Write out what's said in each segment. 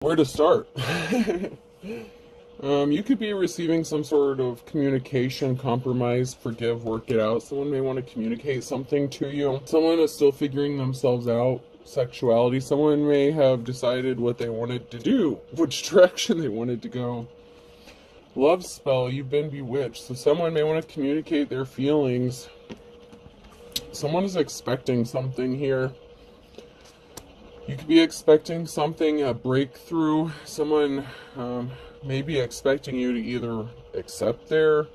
Where to start? You could be receiving some sort of communication, compromise, forgive, work it out. Someone may want to communicate something to you. Someone is still figuring themselves out. Sexuality. Someone may have decided what they wanted to do, which direction they wanted to go. Love spell. You've been bewitched. So someone may want to communicate their feelings. Someone is expecting something here. You could be expecting something, a breakthrough. Someone may be expecting you to either accept their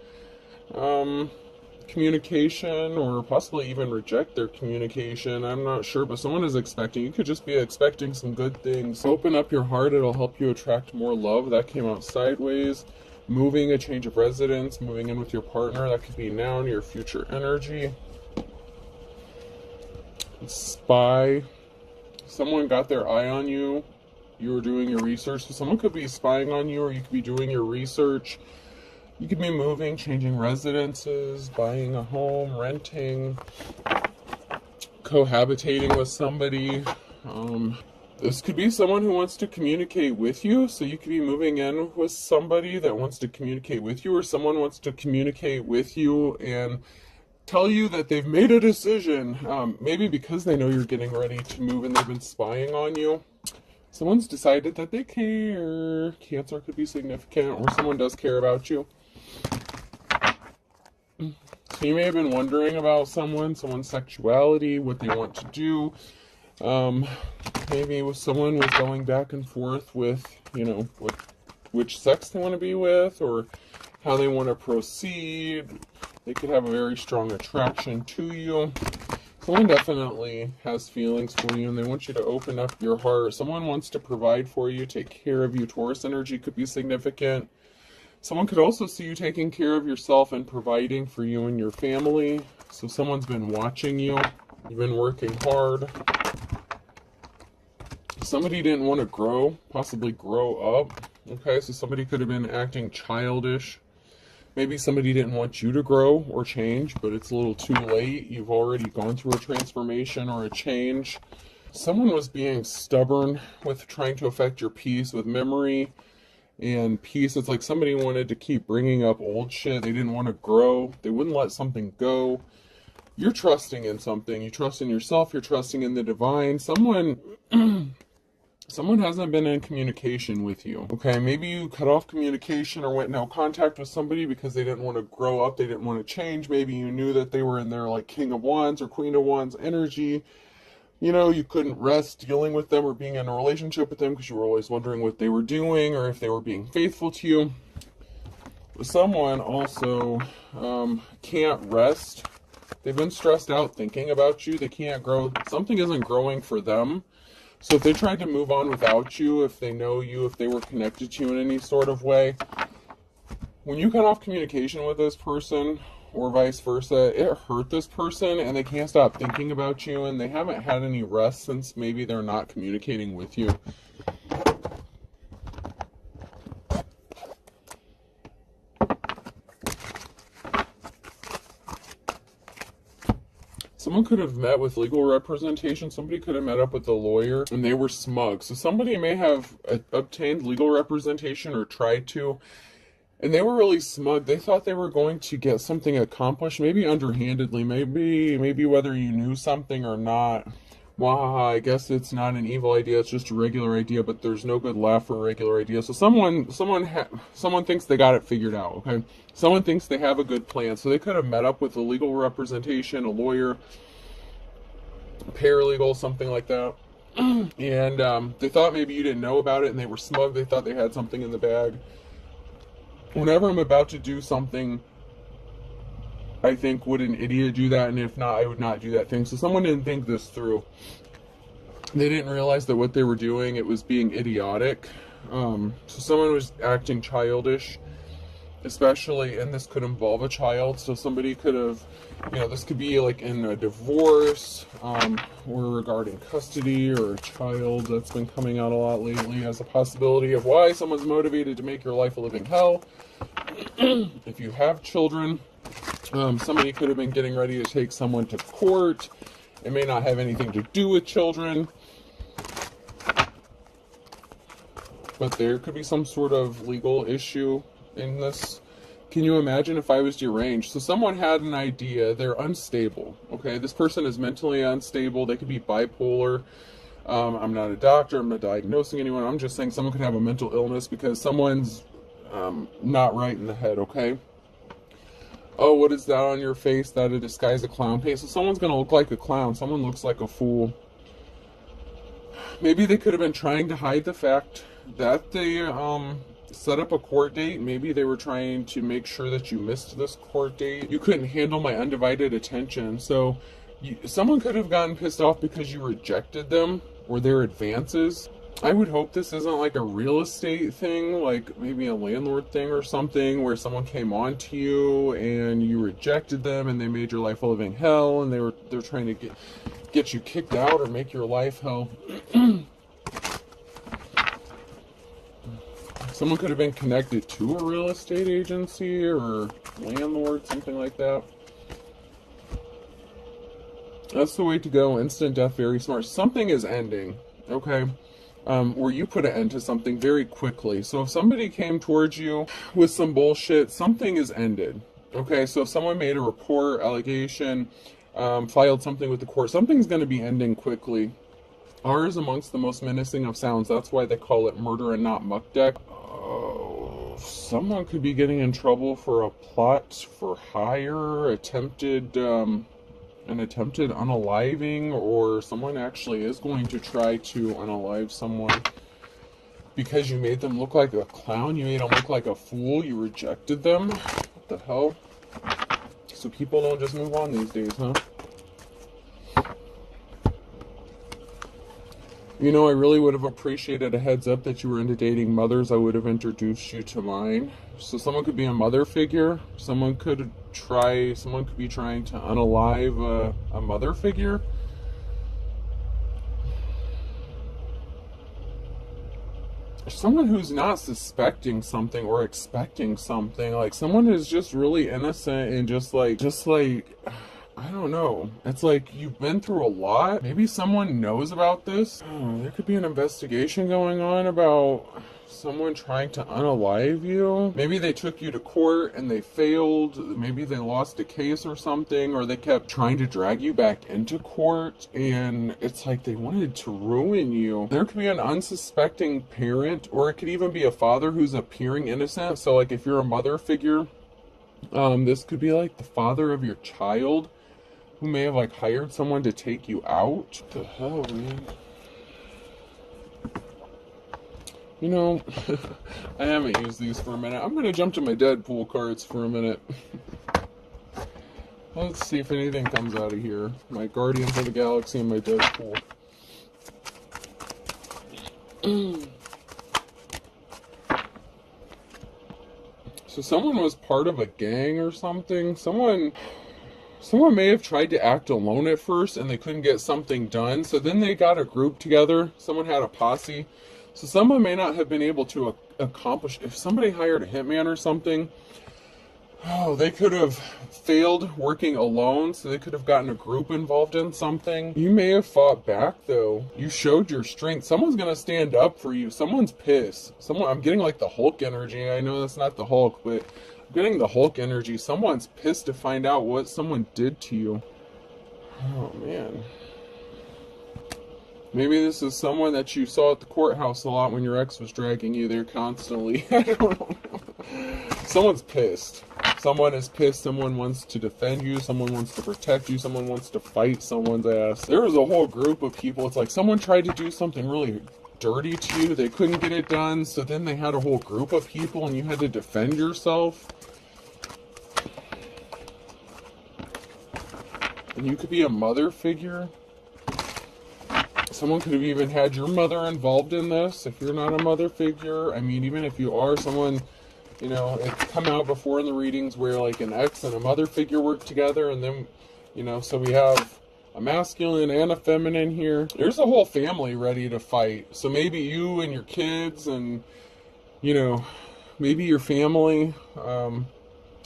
communication or possibly even reject their communication. I'm not sure, but someone is expecting. You could just be expecting some good things. Open up your heart. It'll help you attract more love. That came out sideways. Moving, a change of residence, moving in with your partner. That could be now in your future energy. Spy. Someone got their eye on you. You were doing your research. So someone could be spying on you, or you could be doing your research. You could be moving, changing residences, buying a home, renting, cohabitating with somebody. This could be someone who wants to communicate with you. So you could be moving in with somebody that wants to communicate with you, or someone wants to communicate with you and tell you that they've made a decision, maybe because they know you're getting ready to move and they've been spying on you. Someone's decided that they care. Cancer could be significant, or someone does care about you. So you may have been wondering about someone's sexuality, what they want to do. Maybe with someone was going back and forth with, which sex they want to be with, or how they want to proceed. They could have a very strong attraction to you. Someone definitely has feelings for you and they want you to open up your heart. Someone wants to provide for you, take care of you. Taurus energy could be significant. Someone could also see you taking care of yourself and providing for you and your family. So someone's been watching you. You've been working hard. Somebody didn't want to grow, possibly grow up. Okay, so somebody could have been acting childish. Maybe somebody didn't want you to grow or change, but it's a little too late. You've already gone through a transformation or a change. Someone was being stubborn with trying to affect your peace with memory and peace. It's like somebody wanted to keep bringing up old shit. They didn't want to grow. They wouldn't let something go. You're trusting in something. You trust in yourself. You're trusting in the divine. Someone hasn't been in communication with you. Okay, maybe you cut off communication or went no contact with somebody because they didn't want to grow up, they didn't want to change. Maybe you knew that they were in their like King of Wands or Queen of Wands energy. You couldn't rest dealing with them or being in a relationship with them because you were always wondering what they were doing or if they were being faithful to you. Someone also can't rest. They've been stressed out thinking about you. They can't grow. Something isn't growing for them. So if they tried to move on without you, if they know you, if they were connected to you in any sort of way, when you cut off communication with this person or vice versa, it hurt this person and they can't stop thinking about you and they haven't had any rest since maybe they're not communicating with you. Someone could have met with legal representation. Somebody could have met up with a lawyer and they were smug. So somebody may have obtained legal representation or tried to, and they were really smug. They thought they were going to get something accomplished, maybe underhandedly, maybe whether you knew something or not. Wahaha, I guess it's not an evil idea, it's just a regular idea, but there's no good laugh for a regular idea. So someone thinks they got it figured out, okay? Someone thinks they have a good plan. So they could have met up with a legal representation, a lawyer, a paralegal, something like that. And they thought maybe you didn't know about it and they were smug. They thought they had something in the bag. Whenever I'm about to do something, I think, would an idiot do that? And if not, I would not do that thing. So someone didn't think this through. They didn't realize that what they were doing, it was being idiotic. So someone was acting childish, especially, and this could involve a child. So somebody could have, this could be like in a divorce, or regarding custody or a child. That's been coming out a lot lately as a possibility of why someone's motivated to make your life a living hell. If you have children, somebody could have been getting ready to take someone to court. It may not have anything to do with children. but there could be some sort of legal issue in this. Can you imagine if I was deranged? So someone had an idea, they're unstable, okay? This person is mentally unstable, they could be bipolar. I'm not a doctor, I'm not diagnosing anyone, I'm just saying someone could have a mental illness because someone's not right in the head, okay? Oh, what is that on your face? That a disguise a clown face? So someone's going to look like a clown, someone looks like a fool. Maybe they could have been trying to hide the fact that they set up a court date. Maybe they were trying to make sure that you missed this court date. You couldn't handle my undivided attention. So someone could have gotten pissed off because you rejected them or their advances. I would hope this isn't like a real estate thing, like maybe a landlord thing or something where someone came on to you and you rejected them and they made your life a living hell and they're trying to get you kicked out or make your life hell. Someone could have been connected to a real estate agency or landlord, something like that. That's the way to go. Instant death, very smart. Something is ending, okay? Where you put an end to something very quickly. So if somebody came towards you with some bullshit, something is ended, okay? So if someone made a report, allegation, filed something with the court, something's going to be ending quickly. R is amongst the most menacing of sounds. That's why they call it murder and not muck deck. Oh, someone could be getting in trouble for a plot for hire, an attempted unaliving, or someone actually is going to try to unalive someone because you made them look like a clown, you made them look like a fool, you rejected them. What the hell? So people don't just move on these days, huh? You know, I really would have appreciated a heads up that you were into dating mothers. I would have introduced you to mine. So someone could be a mother figure. Someone could be trying to unalive a mother figure. Someone who's not suspecting something or expecting something. Like someone who's just really innocent and just like I don't know. It's like you've been through a lot. Maybe someone knows about this. Oh, there could be an investigation going on about someone trying to unalive you. Maybe they took you to court and they failed. Maybe they lost a case or something, or they kept trying to drag you back into court and it's like they wanted to ruin you. There could be an unsuspecting parent, or it could even be a father who's appearing innocent. So like if you're a mother figure, this could be like the father of your child who may have like hired someone to take you out. What the hell, man? You know, I haven't used these for a minute. I'm going to jump to my Deadpool cards for a minute. Let's see if anything comes out of here. My Guardians of the Galaxy and my Deadpool. So someone was part of a gang or something. Someone may have tried to act alone at first and they couldn't get something done. So then they got a group together. Someone had a posse. So someone may not have been able to accomplish. If somebody hired a hitman or something, oh, they could have failed working alone. So they could have gotten a group involved in something. You may have fought back though. You showed your strength. Someone's going to stand up for you. Someone's pissed. I'm getting like the Hulk energy. I know that's not the Hulk, but I'm getting the Hulk energy. Someone's pissed to find out what someone did to you. Oh man. Maybe this is someone that you saw at the courthouse a lot when your ex was dragging you there constantly. I don't know. Someone's pissed. Someone is pissed. Someone wants to defend you. Someone wants to protect you. Someone wants to fight someone's ass. There was a whole group of people. It's like someone tried to do something really dirty to you. They couldn't get it done. So then they had a whole group of people and you had to defend yourself. And you could be a mother figure. Someone could have even had your mother involved in this. If you're not a mother figure, I mean, even if you are someone, you know, it's come out before in the readings where like an ex and a mother figure work together, and then, you know, so we have a masculine and a feminine here. There's a whole family ready to fight. So maybe you and your kids and, you know, maybe your family,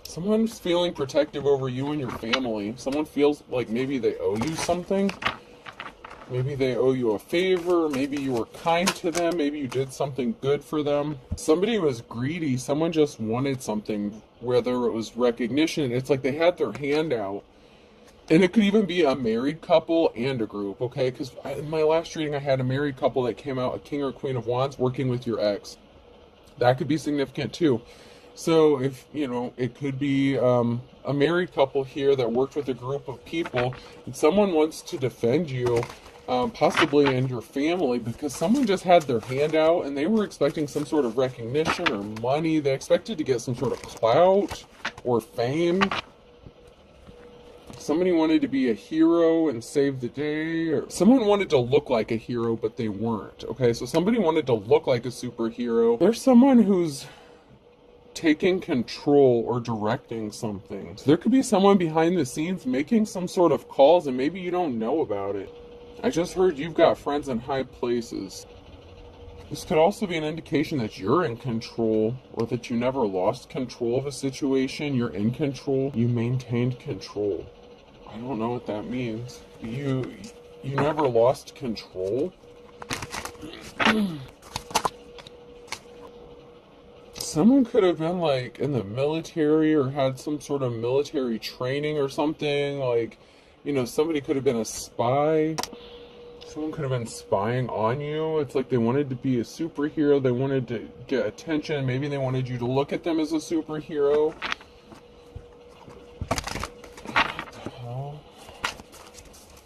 someone's feeling protective over you and your family. Someone feels like maybe they owe you something. Maybe they owe you a favor. Maybe you were kind to them. Maybe you did something good for them. Somebody was greedy. Someone just wanted something, whether it was recognition. It's like they had their hand out. And it could even be a married couple and a group, okay? Because in my last reading, I had a married couple that came out, a king or queen of wands, working with your ex. That could be significant too. So if, it could be a married couple here that worked with a group of people, and someone wants to defend you, possibly in your family, because someone just had their hand out and they were expecting some sort of recognition or money. They expected to get some sort of clout or fame. Somebody wanted to be a hero and save the day, or someone wanted to look like a hero, but they weren't. Okay, so somebody wanted to look like a superhero. There's someone who's taking control or directing something. So there could be someone behind the scenes making some sort of calls, and maybe you don't know about it. I just heard you've got friends in high places. This could also be an indication that you're in control, or that you never lost control of a situation. You're in control. You maintained control. I don't know what that means. You never lost control? Someone could have been like in the military or had some sort of military training or something. Like, somebody could have been a spy. Someone could have been spying on you. It's like they wanted to be a superhero. They wanted to get attention. Maybe they wanted you to look at them as a superhero.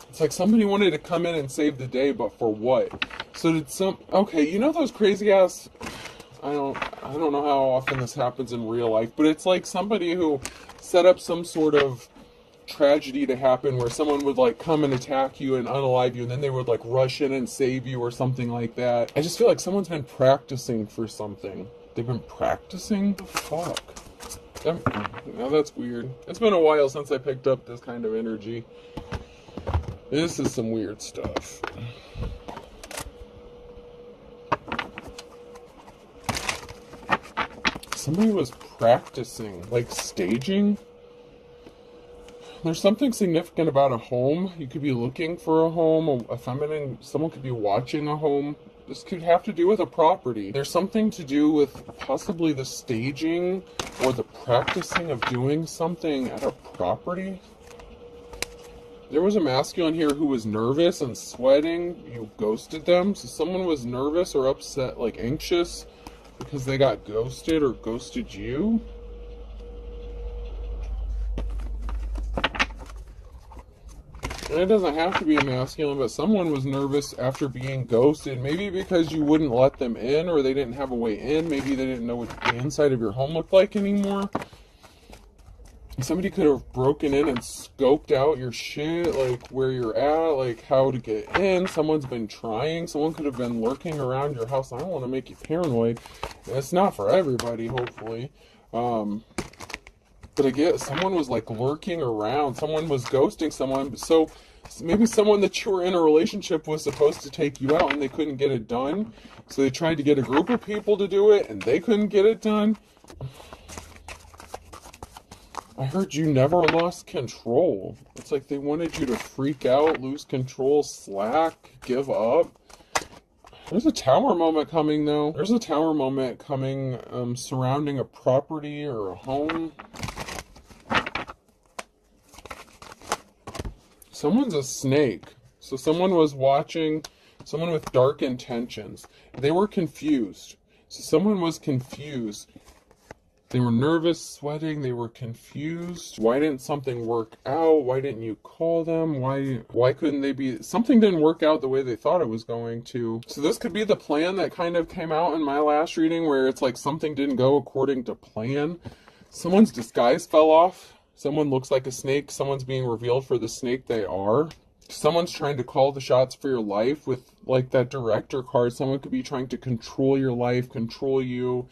It's like somebody wanted to come in and save the day, but for what? So did okay, those crazy ass, I don't know how often this happens in real life, but it's like somebody who set up some sort of tragedy to happen where someone would like come and attack you and unalive you, and then they would like rush in and save you or something like that. I just feel like someone's been practicing for something. They've been practicing? The fuck? Now that's weird. It's been a while since I picked up this kind of energy. This is some weird stuff. Somebody was practicing, like staging. There's something significant about a home. You could be looking for a home, someone could be watching a home. This could have to do with a property. There's something to do with possibly the staging or the practicing of doing something at a property. There was a masculine here who was nervous and sweating. You ghosted them. So someone was nervous or upset, like anxious, because they got ghosted or ghosted you. And it doesn't have to be a masculine, but someone was nervous after being ghosted. Maybe because you wouldn't let them in, or they didn't have a way in. Maybe they didn't know what the inside of your home looked like anymore. Somebody could have broken in and scoped out your shit, like where you're at, like how to get in. Someone's been trying. Someone could have been lurking around your house. I don't want to make you paranoid. It's not for everybody, hopefully. But I get someone was like lurking around. Someone was ghosting someone. So maybe someone that you were in a relationship was supposed to take you out and they couldn't get it done. So they tried to get a group of people to do it and they couldn't get it done. I heard you never lost control. It's like they wanted you to freak out, lose control, slack, give up. There's a tower moment coming, though. There's a tower moment coming surrounding a property or a home. Someone's a snake. So someone was watching someone with dark intentions. They were confused. So someone was confused. They were nervous, sweating, they were confused. Why didn't something work out? Why didn't you call them? Why couldn't they be... Something didn't work out the way they thought it was going to. So this could be the plan that kind of came out in my last reading, where it's like something didn't go according to plan. Someone's disguise fell off. Someone looks like a snake. Someone's being revealed for the snake they are. Someone's trying to call the shots for your life with like that director card. Someone could be trying to control your life, control you.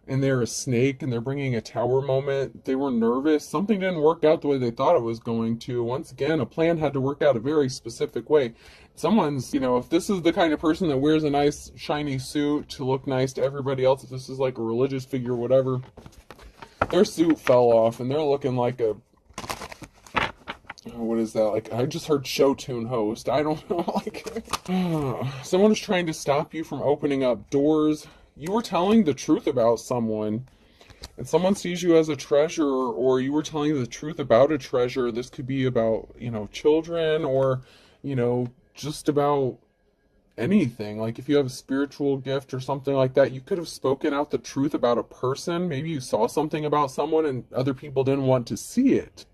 And they're a snake, and they're bringing a tower moment. They were nervous. Something didn't work out the way they thought it was going to. Once again, a plan had to work out a very specific way. Someone's, if this is the kind of person that wears a nice shiny suit to look nice to everybody else, if this is like a religious figure or whatever, their suit fell off, and they're looking like a what is that? Like, I just heard show tune host. I don't know. Like, someone was trying to stop you from opening up doors. You were telling the truth about someone, and someone sees you as a treasure, or you were telling the truth about a treasure. This could be about, children, or, just about anything. Like, if you have a spiritual gift or something like that, you could have spoken out the truth about a person. Maybe you saw something about someone and other people didn't want to see it.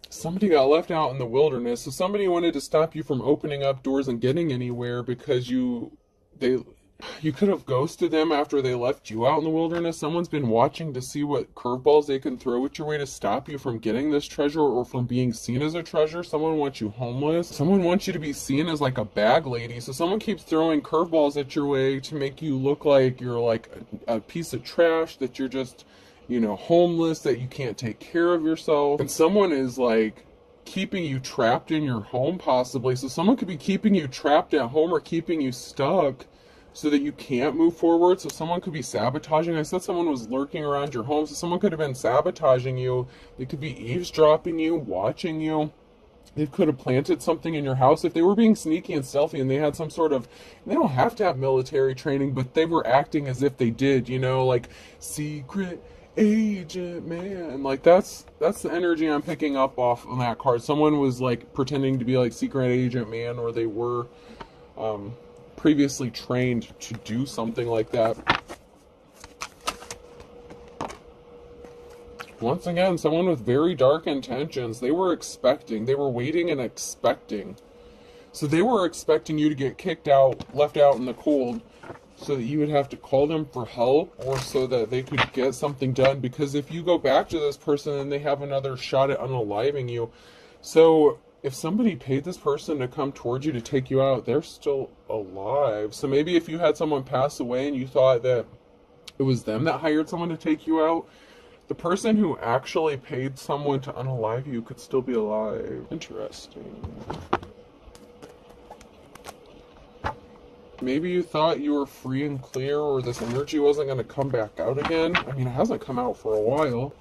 Somebody got left out in the wilderness, so somebody wanted to stop you from opening up doors and getting anywhere because you could have ghosted them after they left you out in the wilderness. Someone's been watching to see what curveballs they can throw at your way to stop you from getting this treasure or from being seen as a treasure. Someone wants you homeless. Someone wants you to be seen as like a bag lady. So someone keeps throwing curveballs at your way to make you look like you're like a piece of trash, that you're just, homeless, that you can't take care of yourself. And someone is like keeping you trapped in your home, possibly. So someone could be keeping you trapped at home or keeping you stuck so that you can't move forward. So someone could be sabotaging. I said someone was lurking around your home, so someone could have been sabotaging you. They could be eavesdropping you, watching you. They could have planted something in your house. If they were being sneaky and stealthy and they had some sort of, they don't have to have military training, but they were acting as if they did, like secret agent man. Like, that's the energy I'm picking up off on that card. Someone was like pretending to be like secret agent man, or they were previously trained to do something like that. Once again, someone with very dark intentions. They were waiting and expecting. So they were expecting you to get kicked out, left out in the cold, so that you would have to call them for help, or so that they could get something done. Because if you go back to this person, then they have another shot at unaliving you. So if somebody paid this person to come towards you to take you out, they're still alive. So maybe if you had someone pass away and you thought that it was them that hired someone to take you out, the person who actually paid someone to unalive you could still be alive. Interesting. Maybe you thought you were free and clear, or this energy wasn't going to come back out again. I mean, it hasn't come out for a while.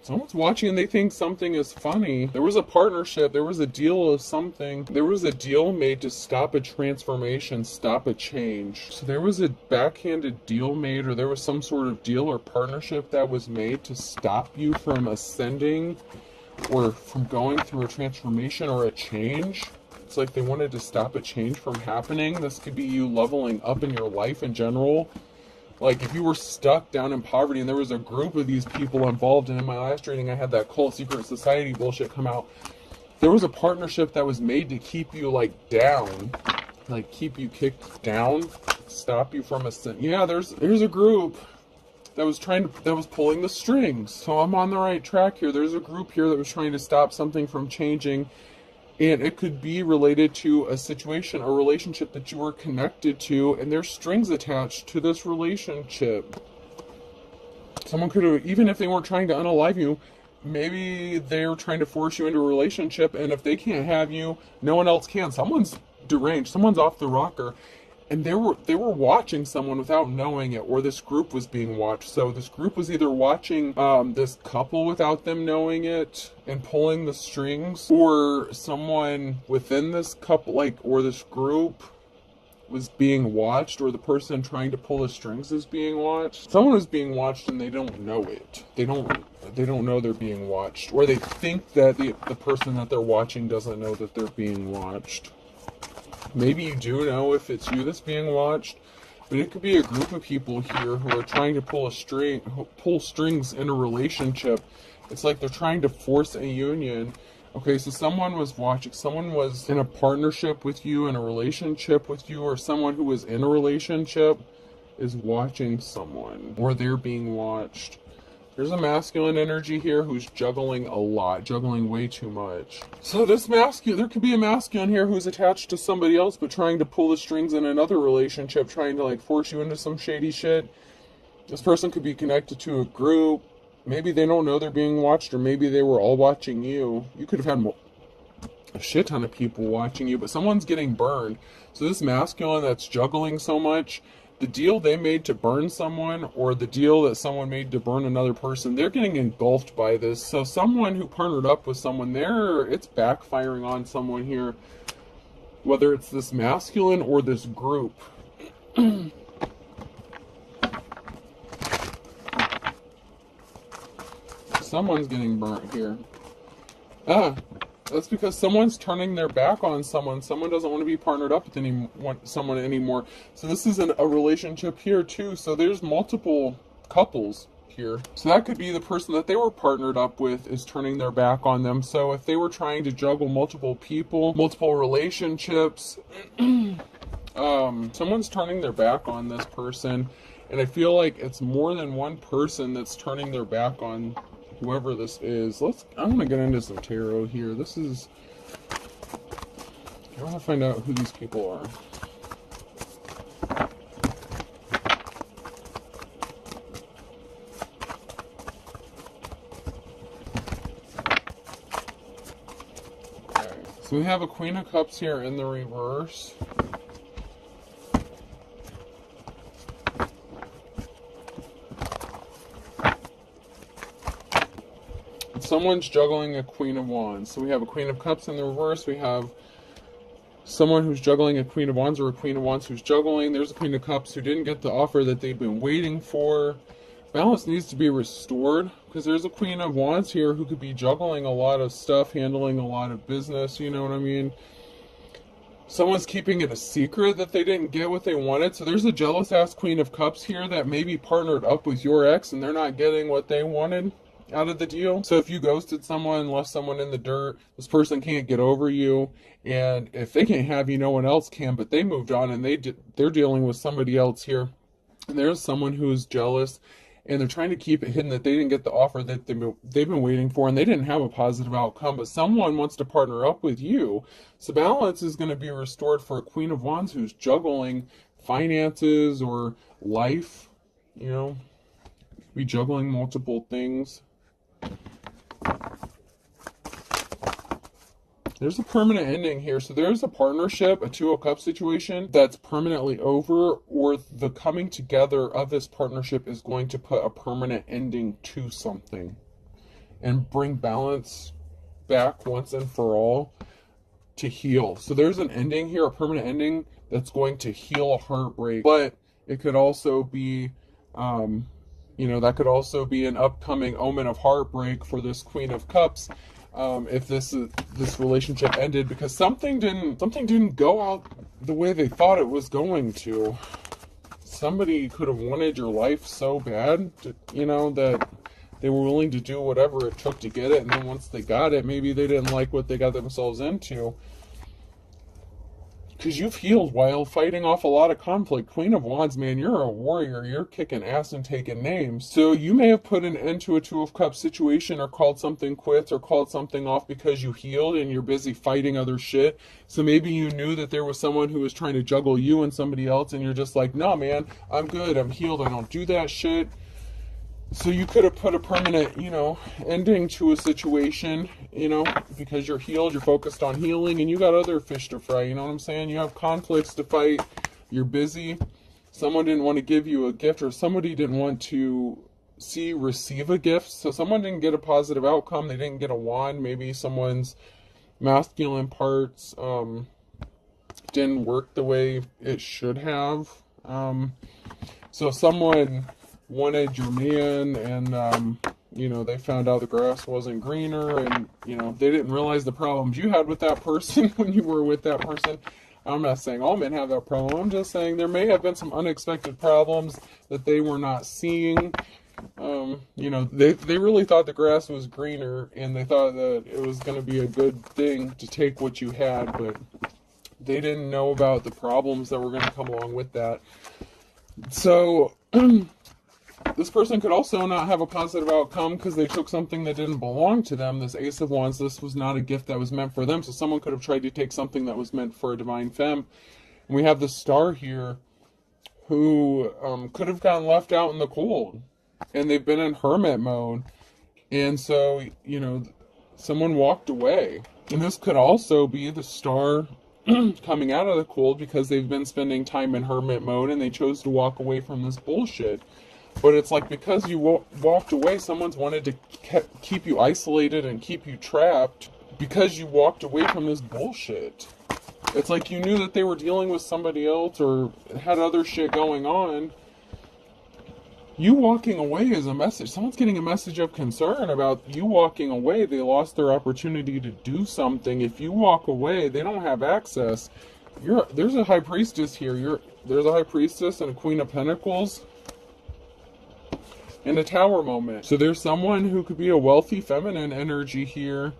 Someone's watching and they think something is funny. There was a partnership. There was a deal of something. There was a deal made to stop a transformation, stop a change. So there was a backhanded deal made, or there was some sort of deal or partnership that was made to stop you from ascending or from going through a transformation or a change. It's like they wanted to stop a change from happening. This could be you leveling up in your life in general. Like, if you were stuck down in poverty and there was a group of these people involved, and in my last reading I had that cult secret society bullshit come out, there was a partnership that was made to keep you like down, like keep you kicked down, stop you from ascending. Yeah, there's a group that was pulling the strings. So I'm on the right track here. There's a group here that was trying to stop something from changing. And it could be related to a situation, a relationship that you were connected to, and there's strings attached to this relationship. Someone could have, even if they weren't trying to unalive you, maybe they were trying to force you into a relationship, and if they can't have you, no one else can. Someone's deranged, someone's off the rocker. And they were watching someone without knowing it, or this group was being watched. So this group was either watching this couple without them knowing it and pulling the strings, or someone within this couple, or this group was being watched, or the person trying to pull the strings is being watched. Someone is being watched and they don't know it. They don't know they're being watched, or they think that the person that they're watching doesn't know that they're being watched. Maybe you do know if it's you that's being watched, but it could be a group of people here who are trying to pull strings in a relationship. It's like they're trying to force a union. Okay, so someone was watching, someone was in a partnership with you, in a relationship with you, or someone who was in a relationship is watching someone, or they're being watched. There's a masculine energy here who's juggling a lot, juggling way too much. So there could be a masculine here who's attached to somebody else, but trying to pull the strings in another relationship, trying to force you into some shady shit. This person could be connected to a group. Maybe they don't know they're being watched, or maybe they were all watching you. You could have had a shit ton of people watching you, but someone's getting burned. So this masculine that's juggling so much, the deal they made to burn someone, or the deal that someone made to burn another person, they're getting engulfed by this. So someone who partnered up with someone there, it's backfiring on someone here, whether it's this masculine or this group. Someone's getting burnt here. That's because someone's turning their back on someone. Someone doesn't want to be partnered up with someone anymore. So this is a relationship here too. So there's multiple couples here. So that could be the person that they were partnered up with is turning their back on them. So if they were trying to juggle multiple people, multiple relationships, someone's turning their back on this person. And I feel like it's more than one person that's turning their back on whoever this is. I want to get into some tarot here. I want to find out who these people are. Okay, so we have a Queen of Cups here in the reverse. Someone's juggling a Queen of Wands. So we have a Queen of Cups in the reverse. We have someone who's juggling a Queen of Wands, or a Queen of Wands who's juggling. There's a Queen of Cups who didn't get the offer that they've been waiting for. Balance needs to be restored, because there's a Queen of Wands here who could be juggling a lot of stuff, handling a lot of business, you know what I mean? Someone's keeping it a secret that they didn't get what they wanted. So there's a jealous ass Queen of Cups here that maybe partnered up with your ex and they're not getting what they wanted out of the deal. So if you ghosted someone, left someone in the dirt, this person can't get over you, and if they can't have you, no one else can. But they moved on and they're dealing with somebody else here, and there's someone who's jealous and they're trying to keep it hidden that they didn't get the offer that they've been waiting for, and they didn't have a positive outcome, but someone wants to partner up with you. So balance is going to be restored for a Queen of Wands who's juggling finances or life, you know, be juggling multiple things. There's a permanent ending here. So there's a partnership, a Two of Cups situation that's permanently over, or the coming together of this partnership is going to put a permanent ending to something and bring balance back once and for all to heal. So there's an ending here, a permanent ending that's going to heal a heartbreak, but it could also be that could also be an upcoming omen of heartbreak for this Queen of Cups, if this relationship ended because something didn't go out the way they thought it was going to. Somebody could have wanted your life so bad, that they were willing to do whatever it took to get it, and then once they got it, maybe they didn't like what they got themselves into. Because you've healed while fighting off a lot of conflict. Queen of Wands, man, you're a warrior. You're kicking ass and taking names. So you may have put an end to a Two of Cups situation, or called something quits, or called something off because you healed and you're busy fighting other shit. So maybe you knew that there was someone who was trying to juggle you and somebody else, and you're just like, no, man, I'm good. I'm healed. I don't do that shit. So you could have put a permanent, ending to a situation, because you're healed, you're focused on healing, and you got other fish to fry, you know what I'm saying? You have conflicts to fight, you're busy, someone didn't want to give you a gift, or somebody didn't want to receive a gift, so someone didn't get a positive outcome, they didn't get a wand, maybe someone's masculine parts didn't work the way it should have, so someone wanted your man, and they found out the grass wasn't greener, and they didn't realize the problems you had with that person when you were with that person. I'm not saying all men have that problem. I'm just saying there may have been some unexpected problems that they were not seeing. They really thought the grass was greener, and they thought that it was going to be a good thing to take what you had, but they didn't know about the problems that were going to come along with that. So this person could also not have a positive outcome because they took something that didn't belong to them. This Ace of Wands, this was not a gift that was meant for them. So someone could have tried to take something that was meant for a divine femme. And we have the Star here who could have gotten left out in the cold. And they've been in hermit mode. And so, someone walked away. And this could also be the Star coming out of the cold because they've been spending time in hermit mode and they chose to walk away from this bullshit. But it's like, because you walked away, someone's wanted to keep you isolated and keep you trapped because you walked away from this bullshit. It's like you knew that they were dealing with somebody else or had other shit going on. You walking away is a message. Someone's getting a message of concern about you walking away. They lost their opportunity to do something. If you walk away, they don't have access. There's a high priestess here. There's a high priestess and a queen of pentacles and a tower moment. So there's someone who could be a wealthy feminine energy here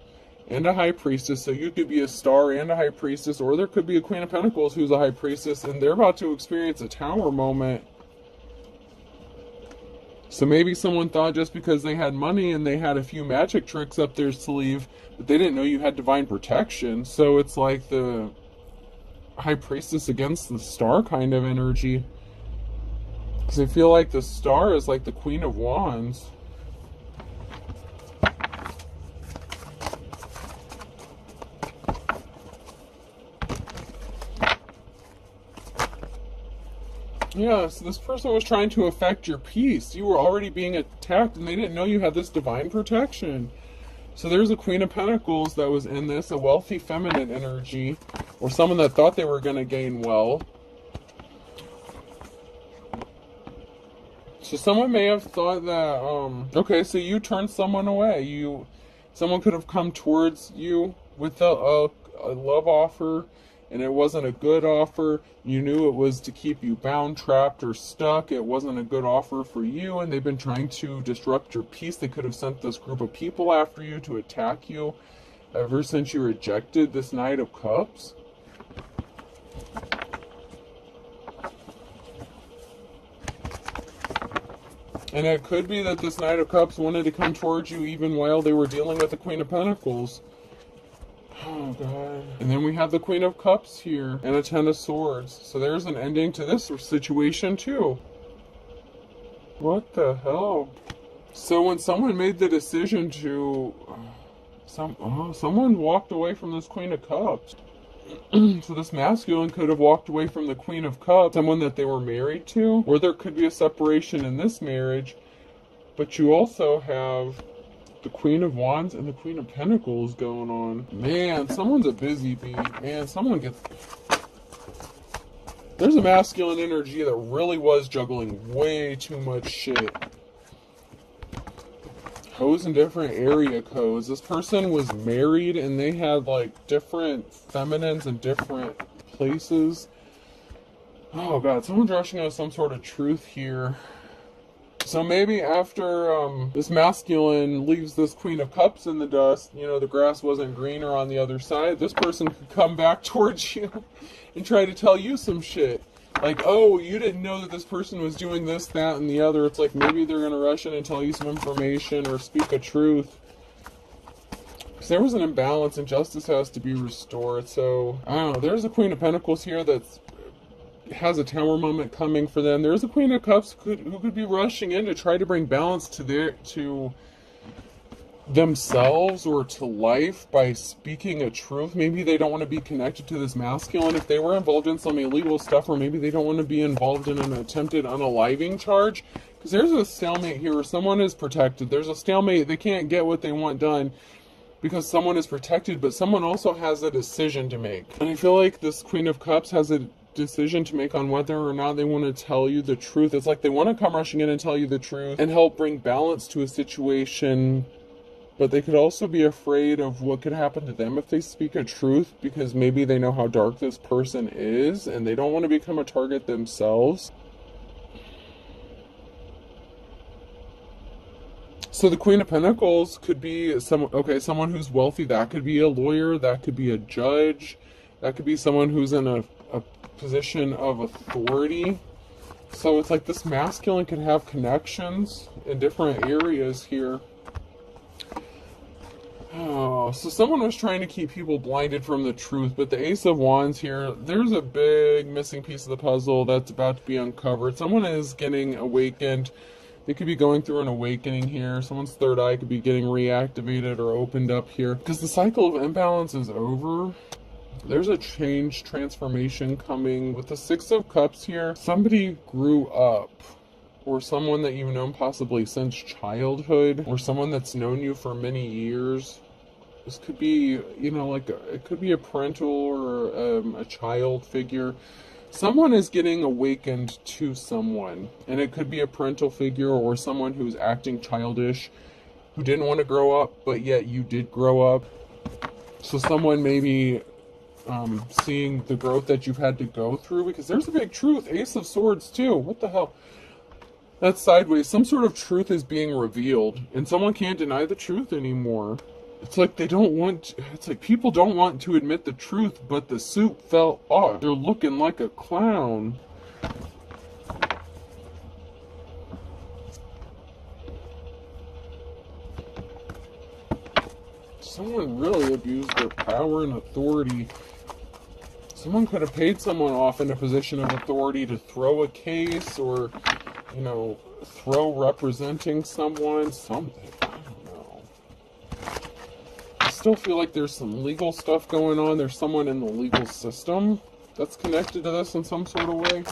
and a high priestess. So you could be a star and a high priestess, or there could be a queen of pentacles who's a high priestess and they're about to experience a tower moment. So maybe someone thought just because they had money and they had a few magic tricks up their sleeve, but they didn't know you had divine protection. So it's like the high priestess against the star kind of energy. Because I feel like the star is like the queen of wands. Yeah, so this person was trying to affect your peace. You were already being attacked and they didn't know you had this divine protection. So there's a queen of pentacles that was in this, a wealthy feminine energy, or someone that thought they were going to gain wealth. So someone may have thought that, okay, so you turned someone away. Someone could have come towards you with a love offer, and it wasn't a good offer. You knew it was to keep you bound, trapped, or stuck. It wasn't a good offer for you, and they've been trying to disrupt your peace. They could have sent this group of people after you to attack you ever since you rejected this Knight of Cups. And it could be that this Knight of Cups wanted to come towards you even while they were dealing with the Queen of Pentacles. Oh, God. And then we have the Queen of Cups here and a Ten of Swords. So there's an ending to this situation, too. What the hell? So when someone made the decision to... someone walked away from this Queen of Cups. So this masculine could have walked away from the Queen of Cups, someone that they were married to, or there could be a separation in this marriage. But you also have the Queen of Wands and the Queen of Pentacles going on. Man, someone's a busy bee. Man, there's a masculine energy that really was juggling way too much shit. Codes in different area codes. This person was married and they had like different feminines in different places. Oh God, someone's rushing out some sort of truth here. So maybe after this masculine leaves this Queen of Cups in the dust, the grass wasn't greener on the other side, this person could come back towards you and try to tell you some shit. Like, oh, you didn't know that this person was doing this, that, and the other. It's like maybe they're going to rush in and tell you some information or speak a truth. Because there was an imbalance and justice has to be restored. So, I don't know. There's a Queen of Pentacles here that has a tower moment coming for them. There's a Queen of Cups who could be rushing in to try to bring balance to themselves or to life by speaking a truth. Maybe they don't want to be connected to this masculine if they were involved in some illegal stuff, or maybe they don't want to be involved in an attempted unaliving charge, because there's a stalemate here where someone is protected. There's a stalemate. They can't get what they want done because someone is protected, but someone also has a decision to make. And I feel like this Queen of Cups has a decision to make on whether or not they want to tell you the truth. It's like they want to come rushing in and tell you the truth and help bring balance to a situation, but they could also be afraid of what could happen to them if they speak a truth, because maybe they know how dark this person is and they don't want to become a target themselves. So the Queen of Pentacles could be someone who's wealthy. That could be a lawyer, that could be a judge, that could be someone who's in a position of authority. So it's like this masculine could have connections in different areas here. Oh, so someone was trying to keep people blinded from the truth, but the Ace of Wands here, there's a big missing piece of the puzzle that's about to be uncovered. Someone is getting awakened. They could be going through an awakening here. Someone's third eye could be getting reactivated or opened up here, because the cycle of imbalance is over. There's a change, transformation coming. With the Six of Cups here, somebody grew up, or someone that you've known possibly since childhood, or someone that's known you for many years. This could be, you know, like it could be a parental or a child figure. Someone is getting awakened to someone, and it could be a parental figure or someone who's acting childish, who didn't want to grow up, but yet you did grow up. So someone maybe seeing the growth that you've had to go through, because there's a big truth. Ace of Swords too. What the hell? That's sideways. Some sort of truth is being revealed, and someone can't deny the truth anymore. It's like they don't want, it's like people don't want to admit the truth, but the suit fell off. They're looking like a clown. Someone really abused their power and authority. Someone could have paid someone off in a position of authority to throw a case, or, you know, throw representing someone, something. I don't know. I still feel like there's some legal stuff going on. There's someone in the legal system that's connected to this in some sort of way.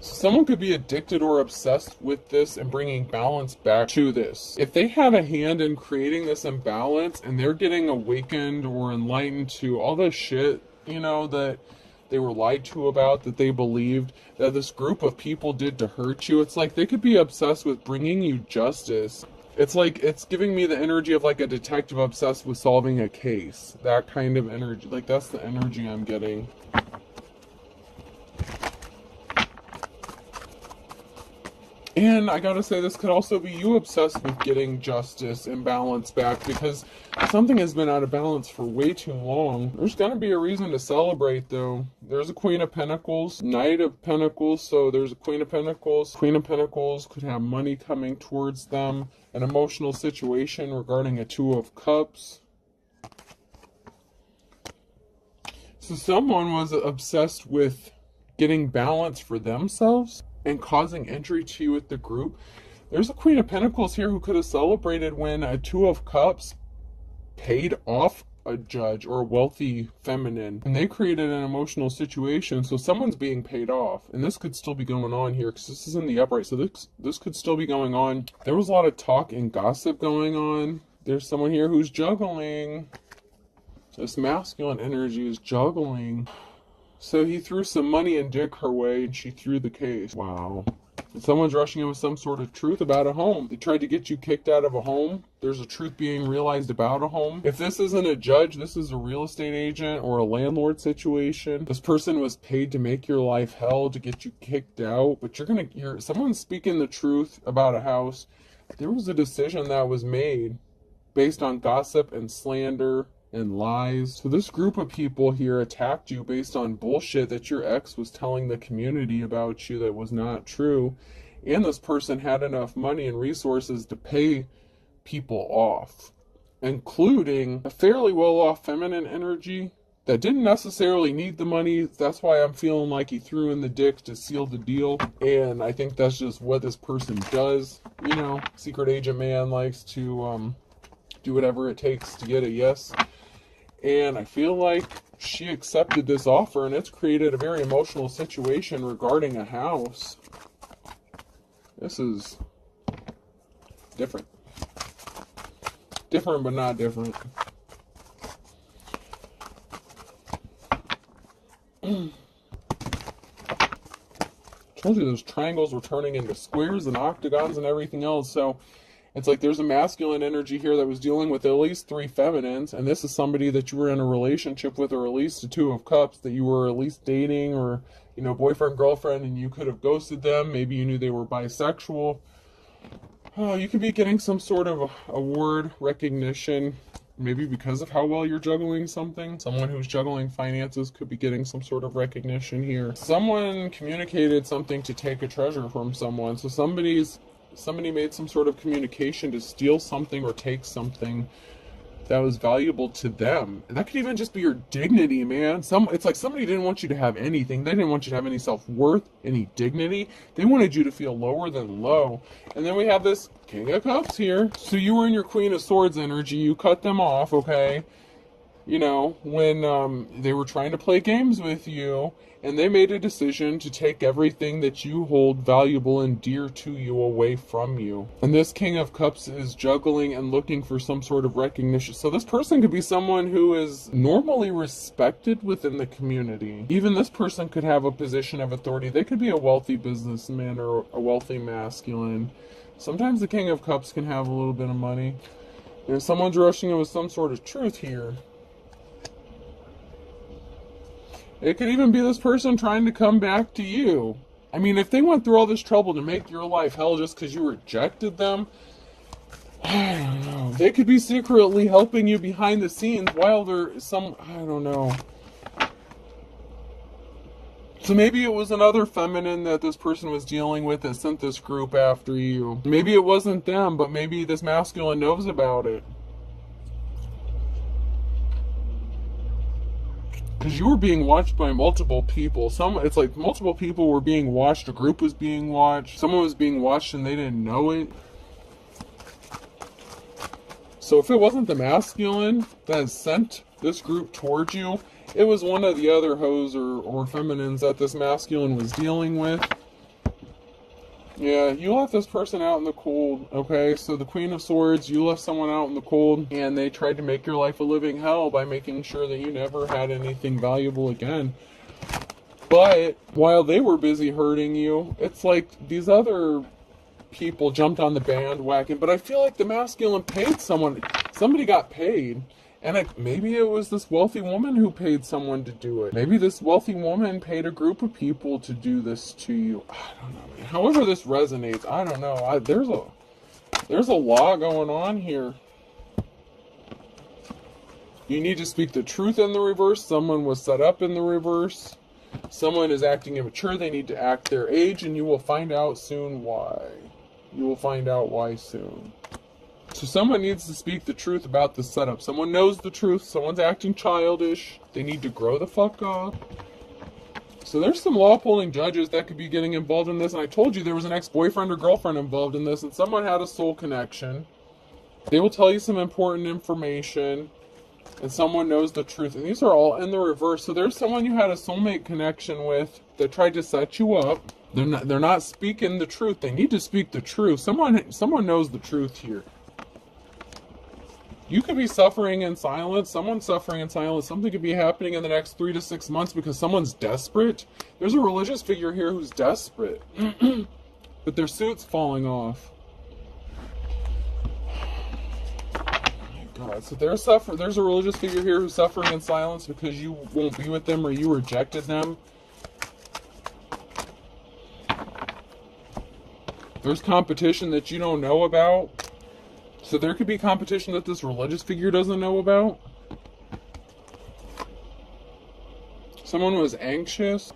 Someone could be addicted or obsessed with this and bringing balance back to this. If they had a hand in creating this imbalance and they're getting awakened or enlightened to all the shit, you know, that they were lied to about, that they believed that this group of people did to hurt you, it's like they could be obsessed with bringing you justice. It's like, it's giving me the energy of like a detective obsessed with solving a case. That kind of energy. Like, that's the energy I'm getting. And I gotta say, this could also be you obsessed with getting justice and balance back, because something has been out of balance for way too long. There's gonna be a reason to celebrate, though. There's a Queen of Pentacles, Knight of Pentacles, so there's a Queen of Pentacles. Queen of Pentacles could have money coming towards them, an emotional situation regarding a Two of Cups. So someone was obsessed with getting balance for themselves and causing injury to you with the group. There's a Queen of Pentacles here who could have celebrated when a Two of Cups paid off a judge or a wealthy feminine, and they created an emotional situation. So someone's being paid off, and this could still be going on here because this is in the upright, so this could still be going on. There was a lot of talk and gossip going on. There's someone here who's juggling. This masculine energy is juggling. So he threw some money and dick her way, and she threw the case. Wow. And someone's rushing in with some sort of truth about a home. They tried to get you kicked out of a home. There's a truth being realized about a home. If this isn't a judge, this is a real estate agent or a landlord situation. This person was paid to make your life hell, to get you kicked out. But someone's speaking the truth about a house. There was a decision that was made based on gossip and slander and lies. So this group of people here attacked you based on bullshit that your ex was telling the community about you that was not true. And this person had enough money and resources to pay people off, including a fairly well-off feminine energy that didn't necessarily need the money. That's why I'm feeling like he threw in the dick to seal the deal. And I think that's just what this person does. You know, secret agent man likes to do whatever it takes to get a yes. And I feel like she accepted this offer, and it's created a very emotional situation regarding a house. This is different. Different, but not different. I told you those triangles were turning into squares and octagons and everything else, so it's like there's a masculine energy here that was dealing with at least 3 feminines, and this is somebody that you were in a relationship with, or at least a Two of Cups that you were at least dating, or, you know, boyfriend, girlfriend, and you could have ghosted them. Maybe you knew they were bisexual. You could be getting some sort of award, recognition, maybe because of how well you're juggling something. Someone who's juggling finances could be getting some sort of recognition here. Someone communicated something to take a treasure from someone, so somebody made some sort of communication to steal something or take something that was valuable to them. And that could even just be your dignity, man. It's like somebody didn't want you to have anything. They didn't want you to have any self-worth, any dignity. They wanted you to feel lower than low. And then we have this King of Cups here. So you were in your Queen of Swords energy. You cut them off, okay? You know, when they were trying to play games with you, and they made a decision to take everything that you hold valuable and dear to you away from you. And this King of Cups is juggling and looking for some sort of recognition. So this person could be someone who is normally respected within the community. Even this person could have a position of authority. They could be a wealthy businessman or a wealthy masculine. Sometimes the King of Cups can have a little bit of money. And someone's rushing in with some sort of truth here. It could even be this person trying to come back to you. I mean, if they went through all this trouble to make your life hell just because you rejected them, I don't know. They could be secretly helping you behind the scenes while they're I don't know. So maybe it was another feminine that this person was dealing with that sent this group after you. Maybe it wasn't them, but maybe this masculine knows about it. Because you were being watched by multiple people. It's like multiple people were being watched. A group was being watched. Someone was being watched and they didn't know it. So if it wasn't the masculine that sent this group towards you, it was one of the other hoes or feminines that this masculine was dealing with. Yeah, you left this person out in the cold, okay? So the Queen of Swords, you left someone out in the cold, and they tried to make your life a living hell by making sure that you never had anything valuable again. But while they were busy hurting you, it's like these other people jumped on the bandwagon. But I feel like the masculine paid someone. Somebody got paid. And maybe it was this wealthy woman who paid someone to do it. Maybe this wealthy woman paid a group of people to do this to you. I don't know, man. However this resonates, I don't know. There's a law going on here. You need to speak the truth in the reverse. Someone was set up in the reverse. Someone is acting immature. They need to act their age, and you will find out soon why. You will find out why soon. So someone needs to speak the truth about the setup. Someone knows the truth. Someone's acting childish. They need to grow the fuck up. So there's some law-pulling judges that could be getting involved in this. And I told you there was an ex-boyfriend or girlfriend involved in this. And someone had a soul connection. They will tell you some important information. And someone knows the truth. And these are all in the reverse. So there's someone you had a soulmate connection with that tried to set you up. They're not speaking the truth. They need to speak the truth. Someone knows the truth here. You could be suffering in silence. Someone's suffering in silence. Something could be happening in the next 3 to 6 months because someone's desperate. There's a religious figure here who's desperate. But their suit's falling off. Oh my God. So there's a religious figure here who's suffering in silence because you won't be with them or you rejected them. There's competition that you don't know about. So there could be competition that this religious figure doesn't know about. Someone was anxious.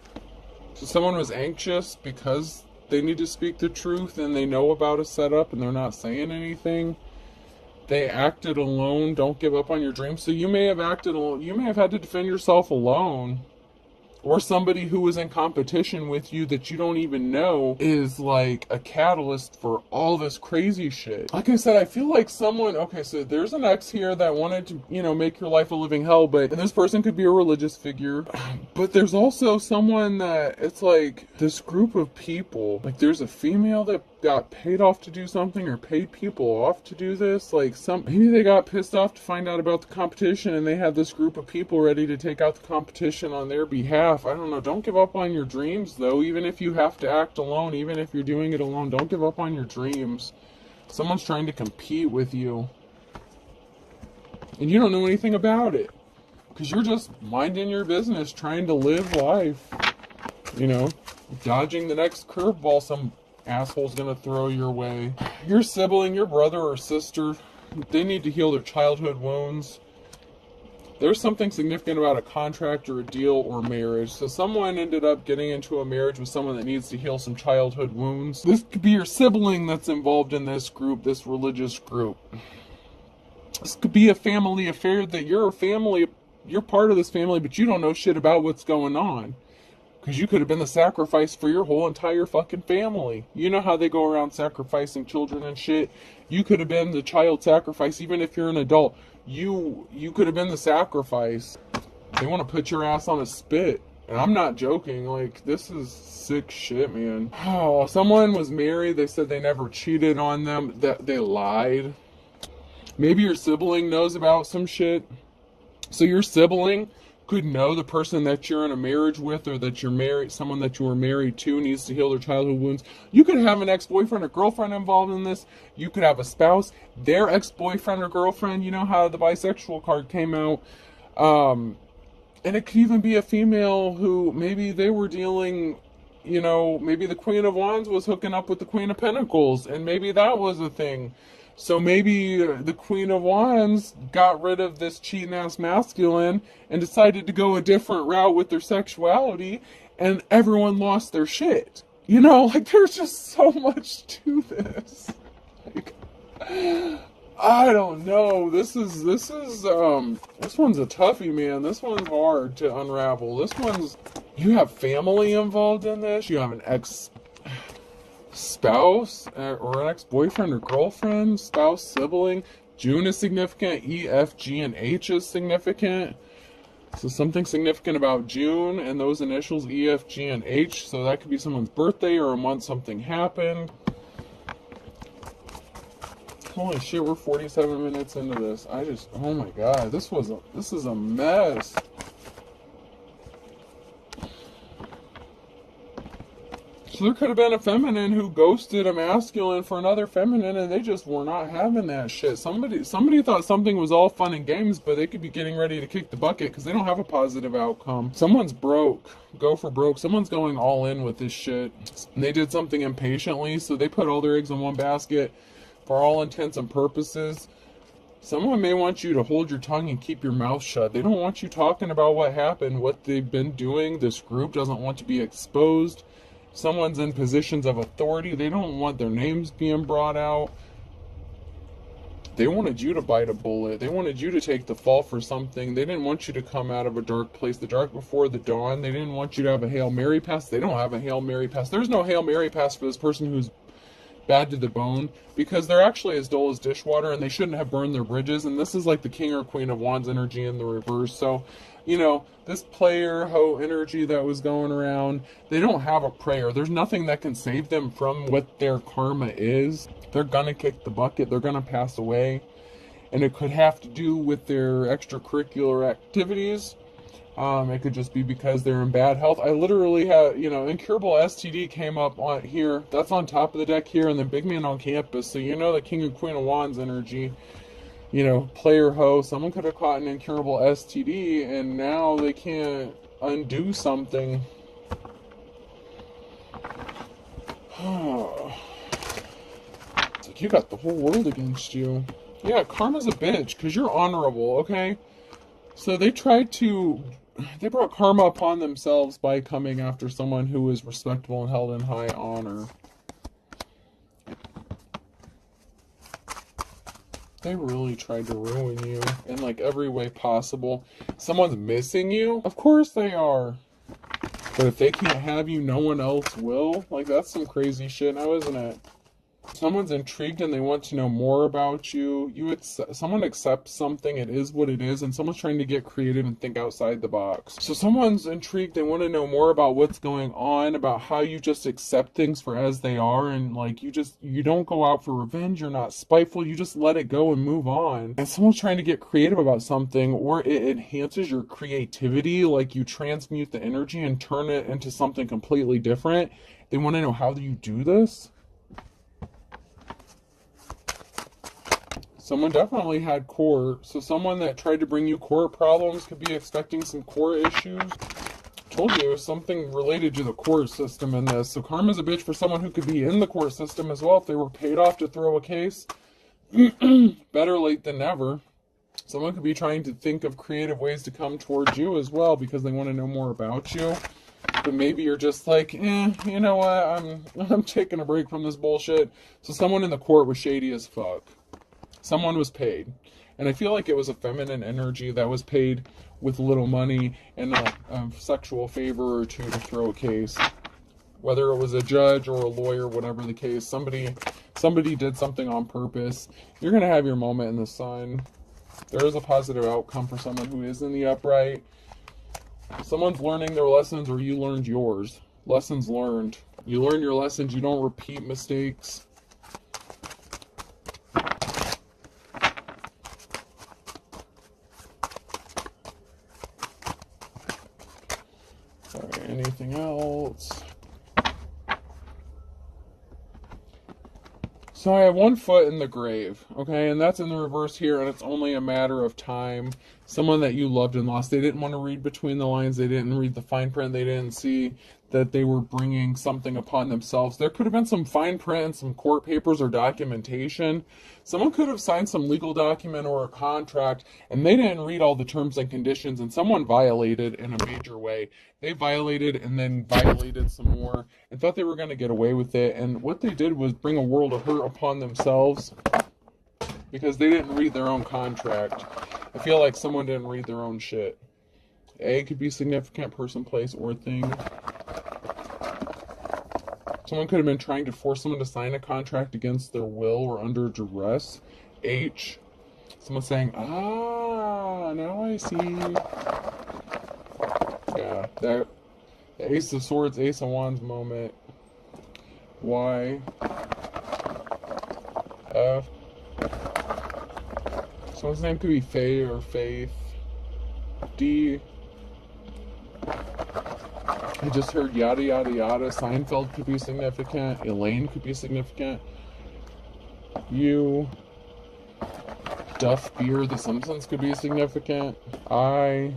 So someone was anxious because they need to speak the truth and they know about a setup and they're not saying anything. They acted alone. Don't give up on your dreams. So you may have acted alone. You may have had to defend yourself alone. Or somebody who is in competition with you that you don't even know is like a catalyst for all this crazy shit. Like I said, I feel like okay, so there's an ex here that wanted to, make your life a living hell, and this person could be a religious figure. But there's also someone that, it's like this group of people, like there's a female that got paid off to do something or paid people off to do this. Like maybe they got pissed off to find out about the competition and they had this group of people ready to take out the competition on their behalf. I don't know. Don't give up on your dreams, though. Even if you have to act alone, even if you're doing it alone, don't give up on your dreams. Someone's trying to compete with you. And you don't know anything about it. Because you're just minding your business, trying to live life. Dodging the next curveball some asshole's going to throw your way. Your sibling, your brother or sister, they need to heal their childhood wounds. There's something significant about a contract or a deal or marriage. So someone ended up getting into a marriage with someone that needs to heal some childhood wounds. This could be your sibling that's involved in this group, this religious group. This could be a family affair that you're part of this family, but you don't know shit about what's going on. Because you could have been the sacrifice for your whole entire fucking family. You know how they go around sacrificing children and shit? You could have been the child sacrifice, even if you're an adult. You could have been the sacrifice. They want to put your ass on a spit. And I'm not joking. Like, this is sick shit, man. Oh, someone was married. They said they never cheated on them. That they lied. Maybe your sibling knows about some shit. So your sibling could know the person that you're in a marriage with, or that you're married, someone that you were married to needs to heal their childhood wounds. You could have an ex-boyfriend or girlfriend involved in this. You could have a spouse, their ex-boyfriend or girlfriend. You know how the bisexual card came out. And it could even be a female who maybe they were dealing, you know, maybe the Queen of Wands was hooking up with the Queen of Pentacles, and maybe that was a thing. So maybe the Queen of Wands got rid of this cheating ass masculine and decided to go a different route with their sexuality, and everyone lost their shit. You know, like, there's just so much to this. Like, I don't know. This one's a toughie, man. This one's hard to unravel. You have family involved in this. You have an ex-spouse or an ex-boyfriend or girlfriend, spouse, sibling. June is significant. E, F, G, and H is significant. So something significant about June and those initials, E, F, G, and H. So that could be someone's birthday or a month something happened. Holy shit, we're 47 minutes into this. Oh my god, this is a mess. So there could have been a feminine who ghosted a masculine for another feminine, and they just were not having that shit. Somebody thought something was all fun and games, but they could be getting ready to kick the bucket because they don't have a positive outcome. Someone's broke. Go for broke. Someone's going all in with this shit. And they did something impatiently, so they put all their eggs in one basket. For all intents and purposes, someone may want you to hold your tongue and keep your mouth shut. They don't want you talking about what happened, what they've been doing. This group doesn't want to be exposed. Someone's in positions of authority. They don't want their names being brought out. They wanted you to bite a bullet. They wanted you to take the fall for something. They didn't want you to come out of a dark place, the dark before the dawn. They didn't want you to have a Hail Mary pass. They don't have a Hail Mary pass. There's no Hail Mary pass for this person who's bad to the bone, because they're actually as dull as dishwater, and they shouldn't have burned their bridges. And this is like the King or Queen of Wands energy in the reverse. So, you know, this player hoe energy that was going around, they don't have a prayer. There's nothing that can save them from what their karma is. They're gonna kick the bucket. They're gonna pass away, and it could have to do with their extracurricular activities. It could just be because they're in bad health. I literally have, you know, incurable STD came up on here. That's on top of the deck here, and the big man on campus. So, you know, the King and Queen of Wands energy, you know, player hoe. Someone could have caught an incurable STD, and now they can't undo something. It's like you got the whole world against you. Yeah, karma's a bitch, because you're honorable, okay? So they brought karma upon themselves by coming after someone who is respectable and held in high honor. They really tried to ruin you in like every way possible. Someone's missing you? Of course they are. But if they can't have you, no one else will? Like, that's some crazy shit now, isn't it? Someone's intrigued and they want to know more about you. Someone accepts something, it is what it is, and someone's trying to get creative and think outside the box. So someone's intrigued, they want to know more about what's going on, about how you just accept things for as they are, and like you don't go out for revenge, you're not spiteful, you just let it go and move on. And someone's trying to get creative about something, or it enhances your creativity, like you transmute the energy and turn it into something completely different. They want to know, how do you do this? Someone definitely had court. So someone that tried to bring you court problems could be expecting some court issues. Told you it was something related to the court system in this. So karma's a bitch for someone who could be in the court system as well if they were paid off to throw a case. Better late than never. Someone could be trying to think of creative ways to come towards you as well because they want to know more about you. But maybe you're just like, you know what, I'm taking a break from this bullshit. So someone in the court was shady as fuck. Someone was paid, And I feel like it was a feminine energy that was paid with little money and a sexual favor or two to throw a case. Whether it was a judge or a lawyer, whatever the case, somebody did something on purpose. You're going to have your moment in the sun. There is a positive outcome for someone who is in the upright. Someone's learning their lessons, or you learned yours. Lessons learned. You learn your lessons. You don't repeat mistakes. Sorry, anything else? So I have one foot in the grave, okay, and that's in the reverse here, and it's only a matter of time. Someone that you loved and lost, they didn't want to read between the lines, they didn't read the fine print, they didn't see that they were bringing something upon themselves. There could have been some fine print and some court papers or documentation. Someone could have signed some legal document or a contract, and they didn't read all the terms and conditions, and someone violated in a major way. They violated and then violated some more and thought they were going to get away with it, and what they did was bring a world of hurt upon themselves because they didn't read their own contract. I feel like someone didn't read their own shit. A could be significant, person, place, or thing. Someone could have been trying to force someone to sign a contract against their will or under duress. H. Someone saying, now I see. Yeah, that the Ace of Swords, Ace of Wands moment. Y. F. Someone's name could be Faye or Faith. D. I just heard yada yada yada. Seinfeld could be significant. Elaine could be significant. U. Duff Beer, The Simpsons could be significant. I.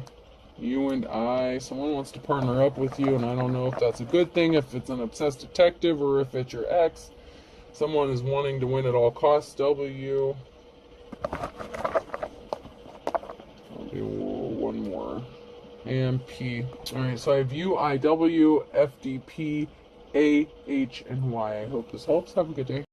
You and I. Someone wants to partner up with you, and I don't know if that's a good thing, if it's an obsessed detective, or if it's your ex. Someone is wanting to win at all costs. W. I'll do one more. And P. Alright, so I have U, I, W, F, D, P, A, H, and Y. I hope this helps. Have a good day.